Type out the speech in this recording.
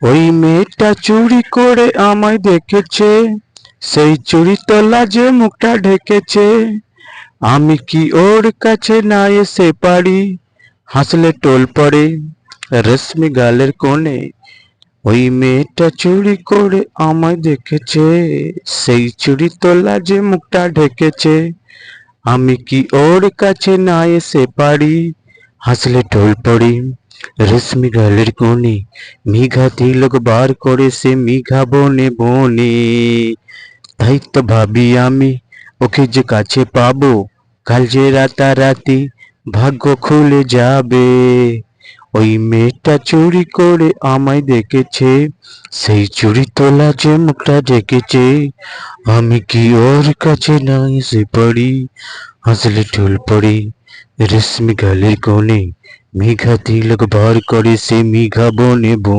ওই মেয়েটা চুরি করে আমায় দেখেছে, সেই চুরি তোলা যে মুখটা ঢেকেছে। আমি কি ওর কাছে না এসে পারি, হাসলে টোল পড়ে রেশমি গালের কোণে। ওই মেয়েটা চুরি করে আমায় দেখেছে, সেই চুরি তোলা যে মুখটা ঢেকেছে। আমি কি ওর কাছে না এসে পারি, হাসলে টোল পড়ে রেশমি গালের কোণে। মেঘা তিলক বার করে সে মেঘা বনে বনে। তাই তো ভাবি আমি ওকে যে কাছে পাবো, কাল যে রাতারাতি ভাগ্য খুলে যাবে। ওই মেয়েটা চুরি করে আমায় দেখেছে, সেই চুরি তোলা যে মুখটা ঢেকেছে। আমি কি ওর কাছে না এসে পারি, হাসলে ঢোল পড়ে রেশমি গালের কোণে। মেঘা তিলক বার করে সে মেঘা বনে বনে।